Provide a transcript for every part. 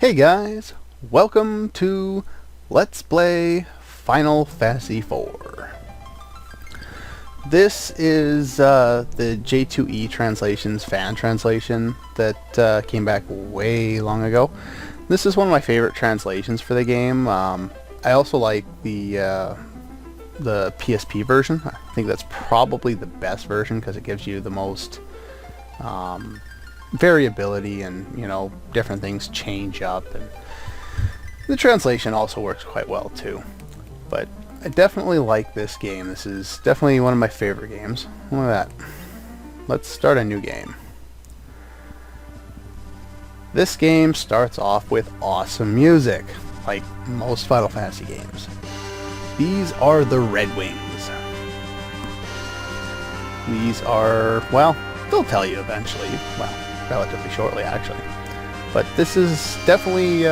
Hey guys, welcome to Let's Play Final Fantasy IV. This is the J2E Translations fan translation that came back way long ago. This is one of my favorite translations for the game. I also like the PSP version. I think that's probably the best version because it gives you the most variability, and different things change up, and the translation also works quite well too. But I definitely like this game. This is definitely one of my favorite games. Look at that. Let's start a new game. This game starts off with awesome music, like most Final Fantasy games. These are the Red Wings. These are, well, they'll tell you eventually. Well, relatively shortly, actually. But this is definitely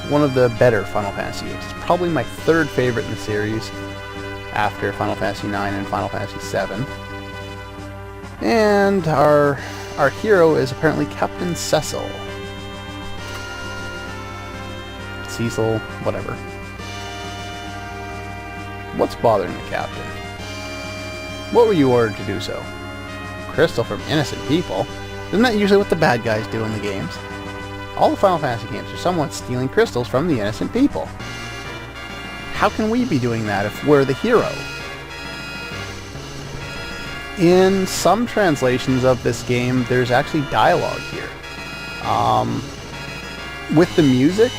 one of the better Final Fantasy games. It's probably my third favorite in the series, after Final Fantasy IX and Final Fantasy VII. And our hero is apparently Captain Cecil. Cecil, whatever. What's bothering the captain? What were you ordered to do so? Crystal from innocent people? Isn't that usually what the bad guys do in the games? All the Final Fantasy games are someone stealing crystals from the innocent people. How can we be doing that if we're the hero? In some translations of this game, there's actually dialogue here. With the music,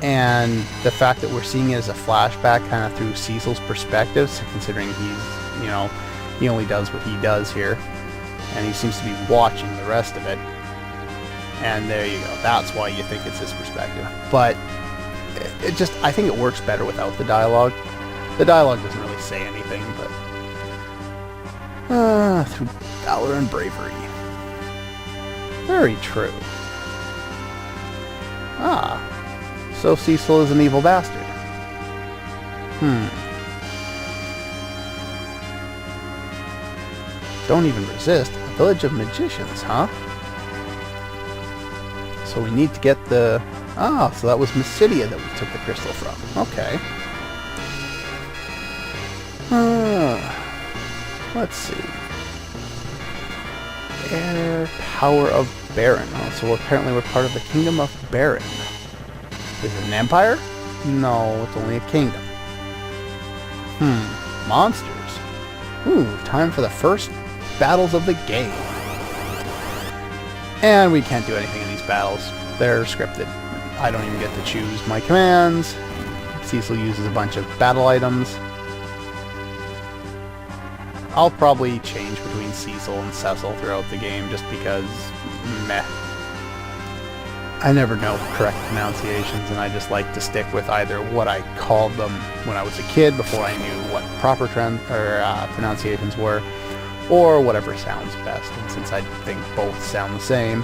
and the fact that we're seeing it as a flashback kind of through Cecil's perspective, so considering he's, he only does what he does here. And he seems to be watching the rest of it. And there you go. That's why you think it's his perspective. But it just, I think it works better without the dialogue. The dialogue doesn't really say anything, but through valor and bravery. Very true. So Cecil is an evil bastard. Don't even resist. A village of magicians, huh? So we need to get the... so that was Mysidia that we took the crystal from. Okay. Let's see. Air power of Baron. Oh, so apparently we're part of the Kingdom of Baron. Is it an empire? No, it's only a kingdom. Monsters. Ooh, time for the first battles of the game. And we can't do anything in these battles. They're scripted. I don't even get to choose my commands. Cecil uses a bunch of battle items. I'll probably change between Cecil and Cecil throughout the game just because, meh. I never know correct pronunciations, and I just like to stick with either what I called them when I was a kid before I knew what proper pronunciations were, or whatever sounds best. And since I think both sound the same,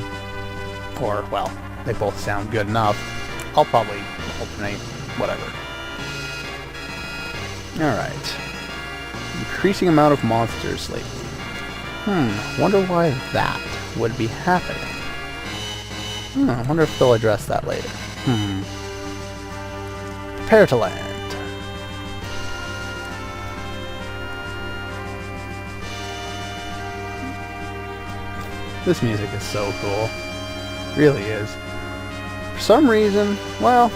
or, well, they both sound good enough, I'll probably alternate whatever. Alright. Increasing amount of monsters lately. Wonder why that would be happening. I wonder if they'll address that later. Prepare to land. This music is so cool. It really is. For some reason, well,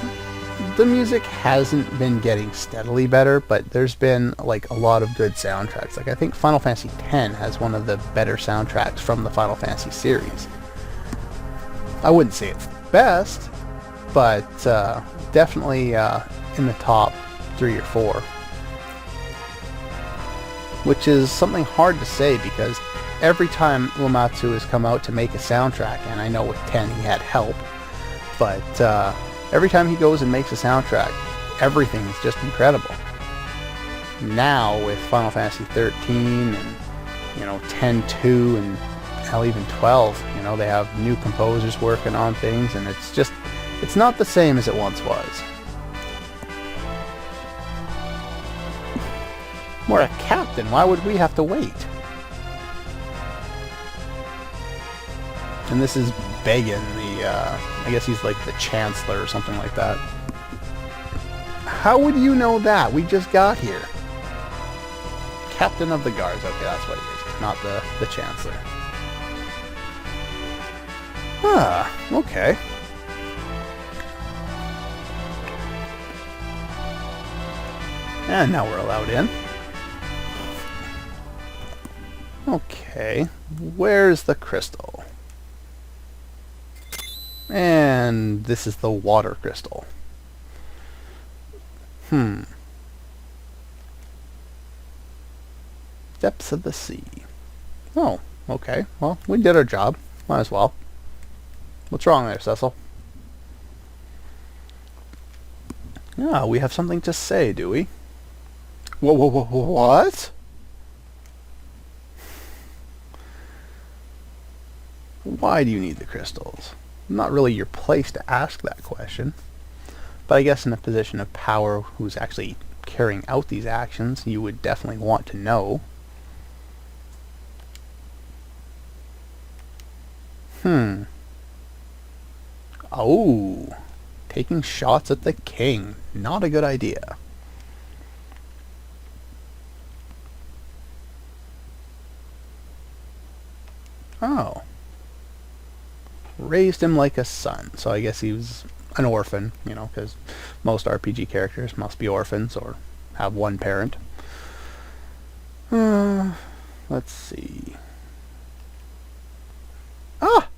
the music hasn't been getting steadily better, but there's been like a lot of good soundtracks. Like I think Final Fantasy X has one of the better soundtracks from the Final Fantasy series. I wouldn't say it's the best, but definitely in the top 3 or 4. Which is something hard to say because every time Uematsu has come out to make a soundtrack, and I know with 10 he had help, but every time he goes and makes a soundtrack, everything is just incredible. Now with Final Fantasy 13 and 10-2 and hell, even 12, they have new composers working on things, and it's not the same as it once was. We're a captain, why would we have to wait? And this is Began, the I guess he's like the Chancellor or something like that. How would you know that? We just got here. Captain of the Guards. Okay, that's what he is. Not the Chancellor. Ah, okay. And now we're allowed in. Okay, where's the crystal? And this is the water crystal. Depths of the sea. Oh, okay. Well, we did our job. Might as well. What's wrong there, Cecil? Yeah, we have something to say, do we? What? Why do you need the crystals? Not really your place to ask that question. But I guess in a position of power who's actually carrying out these actions, you would definitely want to know. Oh, taking shots at the king. Not a good idea. Oh. Raised him like a son. So I guess he was an orphan, you know, because most RPG characters must be orphans or have one parent. Let's see. Ah!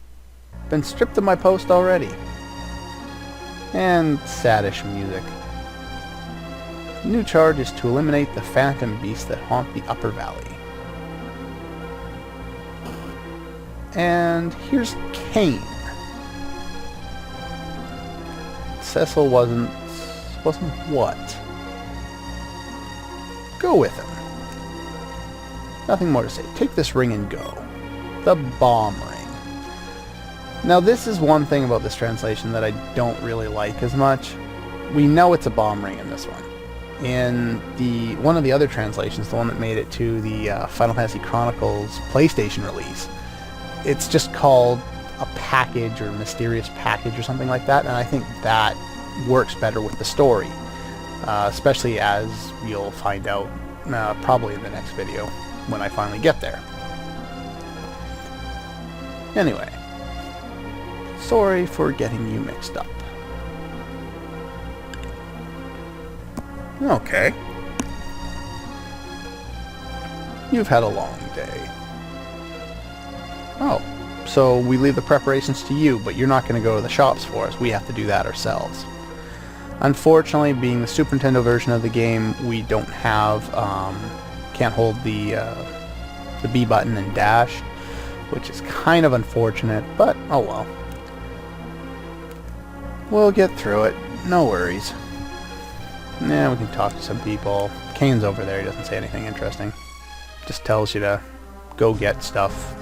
Been stripped of my post already. And saddish music. New charge is to eliminate the phantom beasts that haunt the upper valley. And here's Cain. Cecil wasn't what? Go with him. Nothing more to say. Take this ring and go. The bomb ring. Now this is one thing about this translation that I don't really like as much. We know it's a bomb ring in this one. In one of the other translations, the one that made it to the Final Fantasy Chronicles PlayStation release, it's just called a package or mysterious package or something like that, and I think that works better with the story, especially as you'll find out probably in the next video when I finally get there. Anyway, sorry for getting you mixed up. Okay. You've had a long day. Oh, so we leave the preparations to you, but you're not going to go to the shops for us. We have to do that ourselves. Unfortunately, being the Super Nintendo version of the game, we don't have, can't hold the B button and dash, which is kind of unfortunate, but oh well. We'll get through it. No worries. Yeah, we can talk to some people. Kane's over there. He doesn't say anything interesting. Just tells you to go get stuff.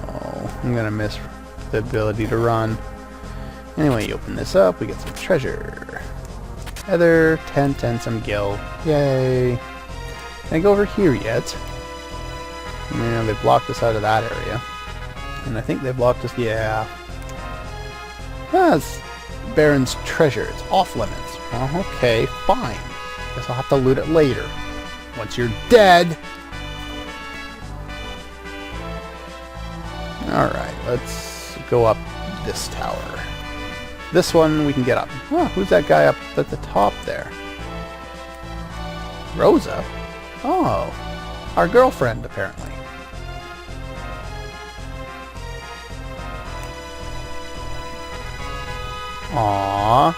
Oh, I'm gonna miss the ability to run. Anyway, you open this up. We get some treasure. Heather, tent, and some gil. Yay. Can I go over here yet? Yeah, they blocked us out of that area. And I think they blocked us... Yeah. That's Baron's treasure. It's off limits. Well, okay, fine. Guess I'll have to loot it later. Once you're dead! Alright, let's go up this tower. This one we can get up. Oh, who's that guy up at the top there? Rosa? Oh, our girlfriend, apparently. Aww.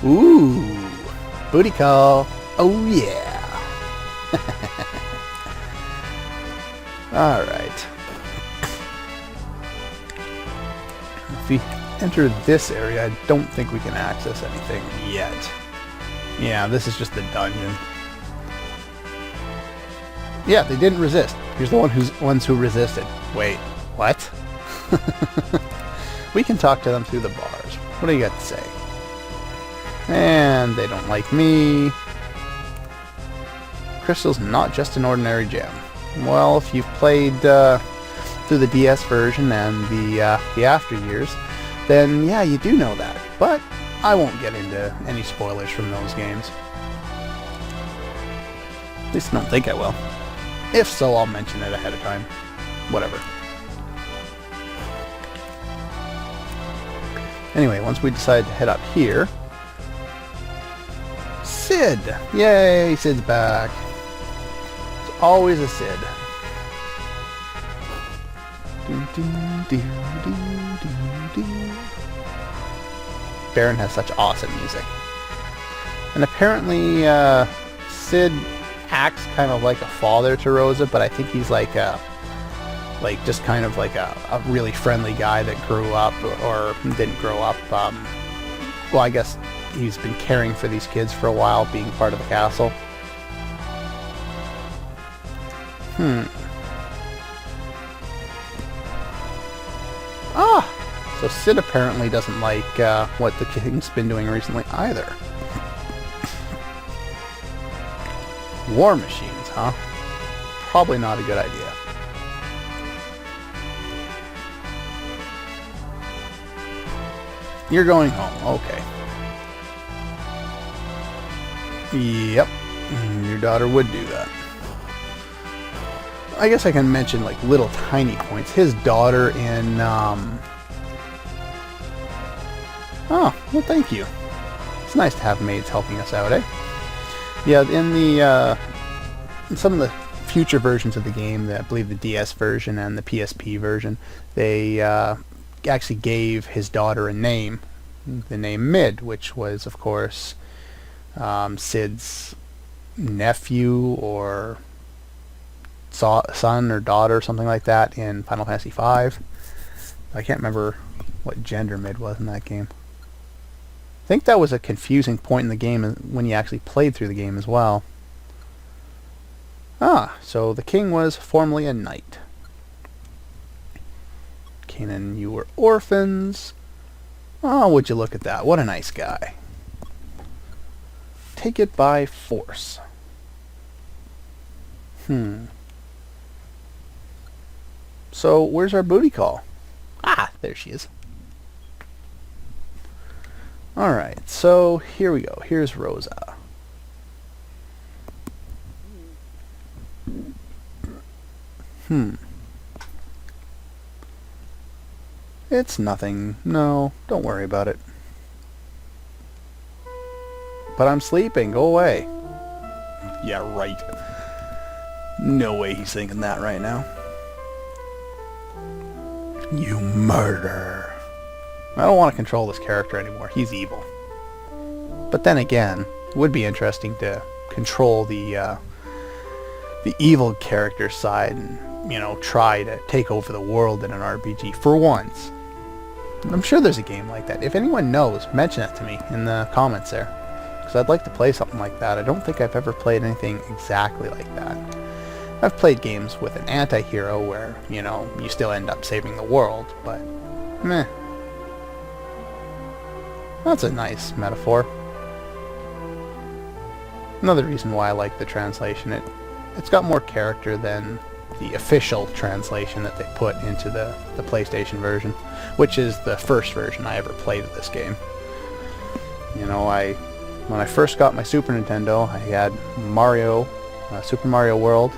Ooh, booty call. Oh yeah. Alright. If we enter this area, I don't think we can access anything yet. Yeah, this is just the dungeon. Yeah, they didn't resist. Here's the ones who resisted. Wait, what? We can talk to them through the bars. What do you got to say? And they don't like me. Crystal's not just an ordinary gem. Well, if you've played through the DS version and the after years, then yeah, you do know that. But I won't get into any spoilers from those games. At least I don't think I will. If so, I'll mention it ahead of time. Whatever. Anyway, once we decide to head up here... Sid! Yay, Sid's back. It's always a Sid. Baron has such awesome music. And apparently, Sid acts kind of like a father to Rosa, but I think he's like just kind of like a really friendly guy that grew up, or didn't grow up. Well, I guess he's been caring for these kids for a while, being part of the castle. So Sid apparently doesn't like what the king's been doing recently either. War machines, huh? Probably not a good idea. You're going home, okay. Yep, your daughter would do that. I guess I can mention like little tiny points. His daughter in oh, well, thank you. It's nice to have maids helping us out, eh? Yeah, in the in some of the future versions of the game, I believe the DS version and the PSP version, they actually gave his daughter a name, the name Mid, which was, of course, Sid's nephew or son or daughter, something like that, in Final Fantasy V. I can't remember what gender Mid was in that game. I think that was a confusing point in the game when you actually played through the game as well. So the king was formerly a knight. Kanan, you were orphans. Oh, would you look at that. What a nice guy. Take it by force. So, where's our booty call? Ah, there she is. Alright, so here we go. Here's Rosa. It's nothing. No, don't worry about it. But I'm sleeping. Go away. Yeah, right. No way he's thinking that right now. You murder. I don't want to control this character anymore. He's evil. But then again, it would be interesting to control the evil character side and, you know, try to take over the world in an RPG for once. I'm sure there's a game like that. If anyone knows, mention it to me in the comments there. Because I'd like to play something like that. I don't think I've ever played anything exactly like that. I've played games with an anti-hero where, you know, you still end up saving the world, but meh. That's a nice metaphor. Another reason why I like the translation, it's got more character than the official translation that they put into the PlayStation version, which is the first version I ever played of this game. You know, when I first got my Super Nintendo, I had Mario, Super Mario World,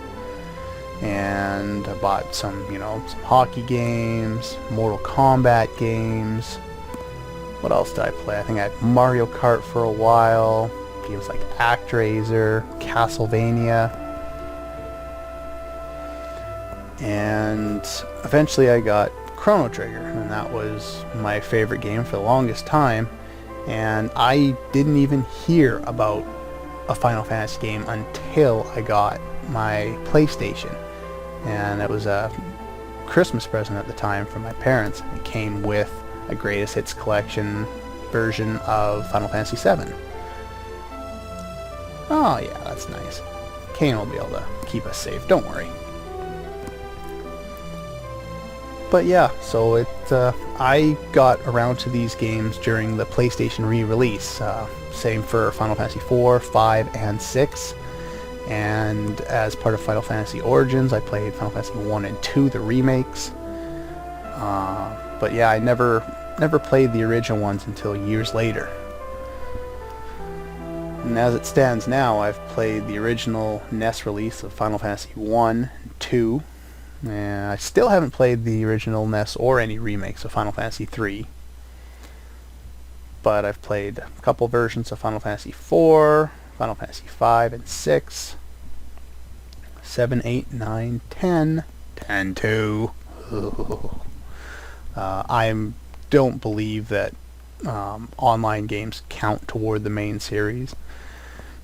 and I bought some hockey games, Mortal Kombat games. What else did I play? I think I had Mario Kart for a while, games like ActRaiser, Castlevania, and eventually I got Chrono Trigger, and that was my favorite game for the longest time, and I didn't even hear about a Final Fantasy game until I got my PlayStation, and it was a Christmas present at the time from my parents. It came with a Greatest Hits Collection version of Final Fantasy VII. Oh yeah, that's nice. Kane will be able to keep us safe, don't worry. But yeah, so I got around to these games during the PlayStation re-release. Same for Final Fantasy 4, 5, and 6. And as part of Final Fantasy Origins, I played Final Fantasy 1 and 2, the remakes. But yeah, I never played the original ones until years later. And as it stands now, I've played the original NES release of Final Fantasy 1 and 2. And I still haven't played the original NES or any remakes of Final Fantasy 3. But I've played a couple versions of Final Fantasy 4, Final Fantasy 5 and 6, 7, 8, 9, 10, 10 2. I don't believe that online games count toward the main series.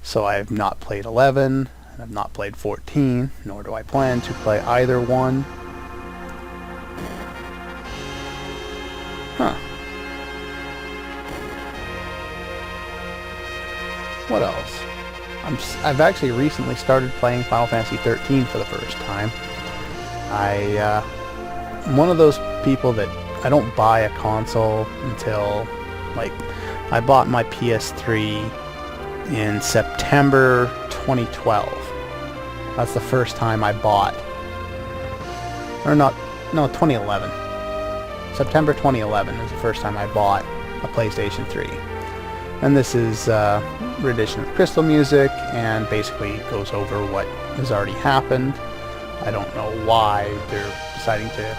So I have not played 11, and I've not played 14, nor do I plan to play either one. Huh. What else? I've actually recently started playing Final Fantasy 13 for the first time. I'm one of those people that I don't buy a console until, like, I bought my PS3 in September 2012. That's the first time I bought. Or not, no, 2011. September 2011 is the first time I bought a PlayStation 3. And this is a rendition of Crystal Music, and basically goes over what has already happened. I don't know why they're deciding to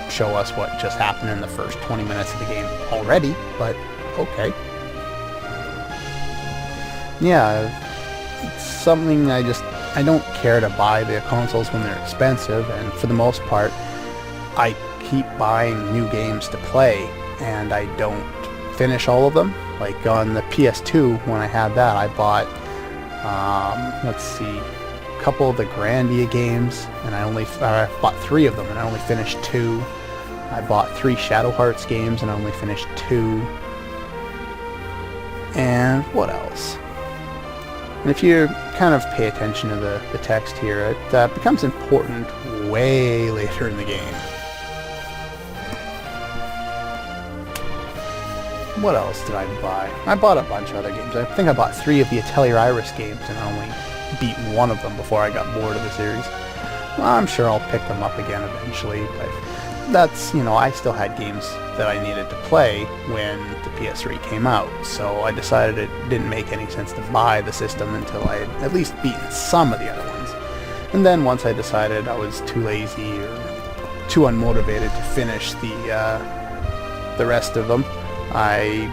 show us what just happened in the first 20 minutes of the game already, but okay. Yeah, it's something I don't care to buy the consoles when they're expensive, and for the most part, I keep buying new games to play, and I don't finish all of them. Like on the PS2, when I had that, I bought, let's see, a couple of the Grandia games, and I bought 3 of them, and I only finished 2. I bought 3 Shadow Hearts games, and I only finished 2. And what else? And if you kind of pay attention to the text here, it becomes important way later in the game. What else did I buy? I bought a bunch of other games. I think I bought 3 of the Atelier Iris games, and I only beat 1 of them before I got bored of the series. Well, I'm sure I'll pick them up again eventually, but that's, I still had games that I needed to play when the PS3 came out, so I decided it didn't make any sense to buy the system until I had at least beaten some of the other ones. And then once I decided I was too lazy or too unmotivated to finish the rest of them, I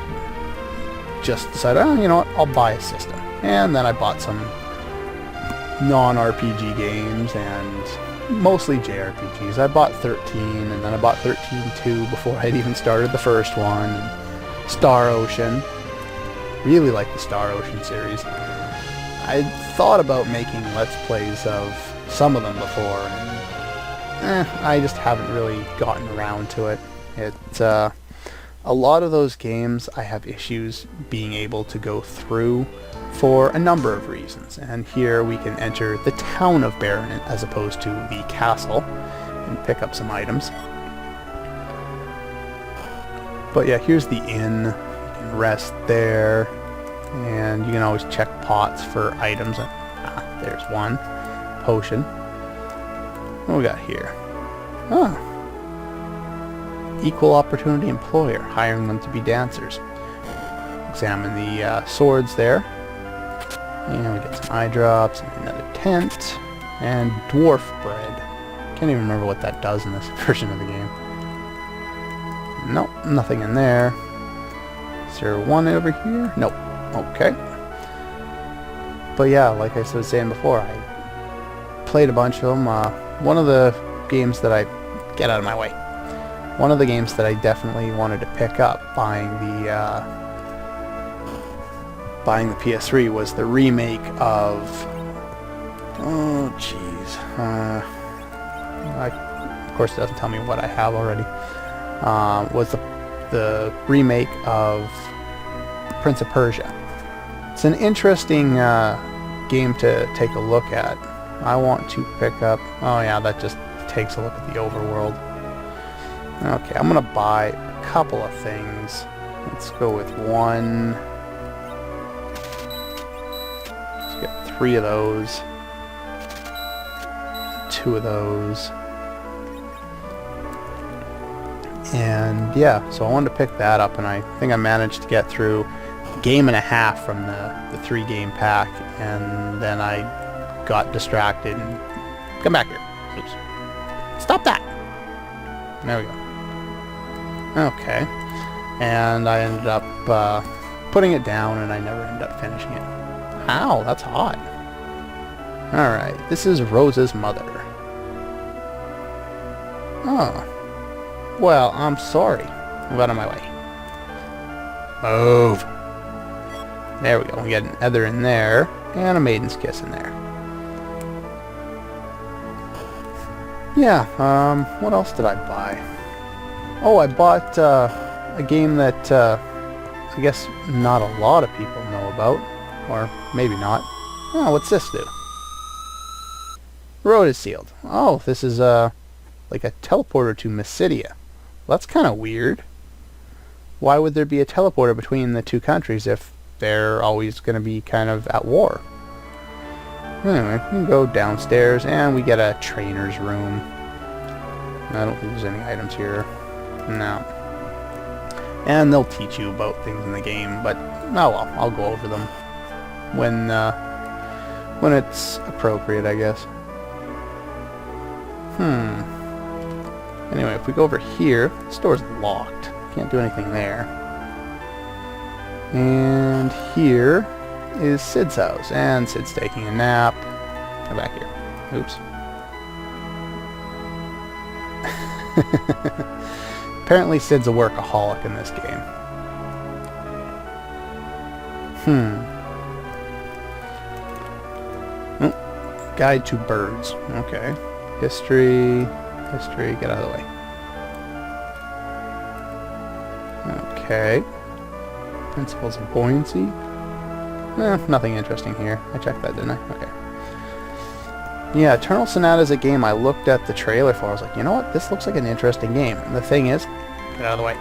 just decided, you know what, I'll buy a system. And then I bought some non-RPG games and mostly JRPGs. I bought 13, and then I bought 13-2 before I'd even started the first one. And Star Ocean. Really like the Star Ocean series. I thought about making Let's Plays of some of them before, and I just haven't really gotten around to it. A lot of those games I have issues being able to go through for a number of reasons, and here we can enter the town of Baron as opposed to the castle and pick up some items. But yeah, here's the inn. You can rest there, and you can always check pots for items. There's one potion. What do we got here? Equal opportunity employer, hiring them to be dancers. Examine the swords there. And we get some eye drops, and another tent, and dwarf bread. Can't even remember what that does in this version of the game. Nope, nothing in there. Is there one over here? Nope. Okay. But yeah, like I was saying before, I played a bunch of them. One of the games that get out of my way. One of the games that I definitely wanted to pick up buying the PS3 was the remake of, of course it doesn't tell me what I have already, was the remake of Prince of Persia. It's an interesting game to take a look at. I want to pick up, oh yeah, that just takes a look at the overworld. Okay, I'm gonna buy a couple of things. Let's go with one. Let's get 3 of those. 2 of those. And yeah, so I wanted to pick that up, and I think I managed to get through a game and a half from the 3-game pack, and then I got distracted and... Come back here. Oops. Stop that! There we go. Okay. And I ended up putting it down, and I never ended up finishing it. Ow, that's hot. Alright, this is Rosa's mother. Oh. Well, I'm sorry. Move out of my way. Move. There we go. We got an ether in there, and a maiden's kiss in there. Yeah, what else did I buy? Oh, I bought a game that I guess not a lot of people know about. Or maybe not. Oh, what's this do? Road is sealed. Oh, this is like a teleporter to Mysidia. Well, that's kind of weird. Why would there be a teleporter between the two countries if they're always going to be kind of at war? Anyway, we can go downstairs and we get a trainer's room. I don't think there's any items here. No. And they'll teach you about things in the game, but oh well, I'll go over them when it's appropriate, I guess. Anyway, if we go over here, the store's locked. Can't do anything there. And here is Sid's house, and Sid's taking a nap. Come back here. Oops. Apparently Sid's a workaholic in this game. Oh, guide to birds. Okay. History, get out of the way. Okay. Principles of buoyancy. Nothing interesting here. I checked that, didn't I? Okay. Yeah, Eternal Sonata is a game I looked at the trailer for. I was like, you know what? This looks like an interesting game. And the thing is, get out of the way.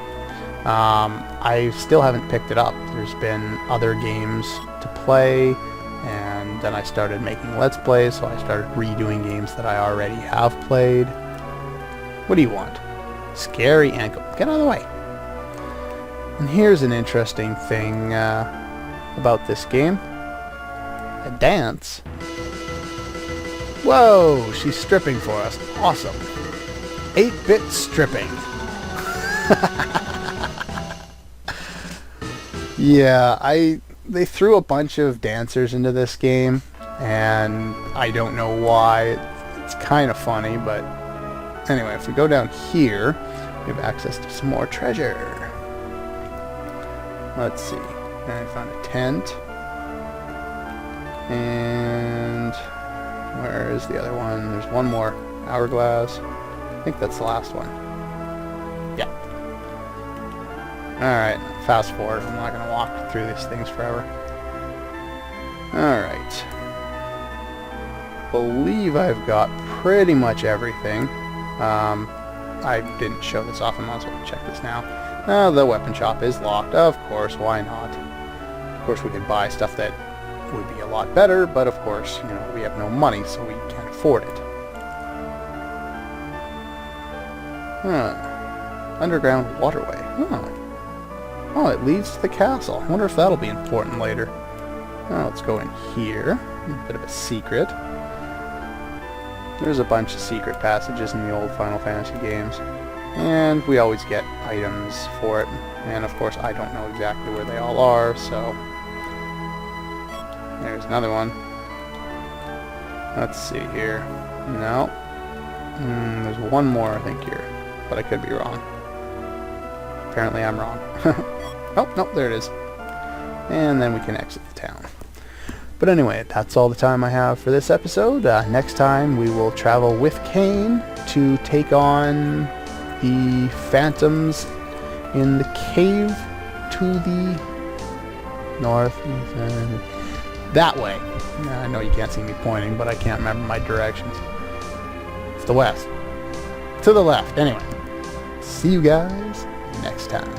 I still haven't picked it up. There's been other games to play, and then I started making Let's Plays, so I started redoing games that I already have played. What do you want? Scary ankle. Get out of the way. And here's an interesting thing about this game. A dance. Whoa, she's stripping for us. Awesome. 8-bit stripping. Yeah, they threw a bunch of dancers into this game, and I don't know why. It's kind of funny, but anyway, if we go down here, we have access to some more treasure. Let's see. And I found a tent. And where is the other one? There's one more. Hourglass. I think that's the last one. Yeah. Alright, fast forward. I'm not going to walk through these things forever. Alright. Believe I've got pretty much everything. I didn't show this off. I might as well check this now. The weapon shop is locked. Of course, why not? Of course, we could buy stuff that would be a lot better, but of course, you know, we have no money, so we can't afford it. Underground waterway. Oh, it leads to the castle. I wonder if that'll be important later. Let's go in here. A bit of a secret. There's a bunch of secret passages in the old Final Fantasy games. And we always get items for it. And of course, I don't know exactly where they all are, so... There's another one. Let's see here. No. There's one more, I think, here. But I could be wrong. Apparently I'm wrong. Oh, no, there it is. And then we can exit the town. But anyway, that's all the time I have for this episode. Next time we will travel with Kane to take on the phantoms in the cave to the north. That way. I know you can't see me pointing, but I can't remember my directions. It's the west. To the left. Anyway, see you guys next time.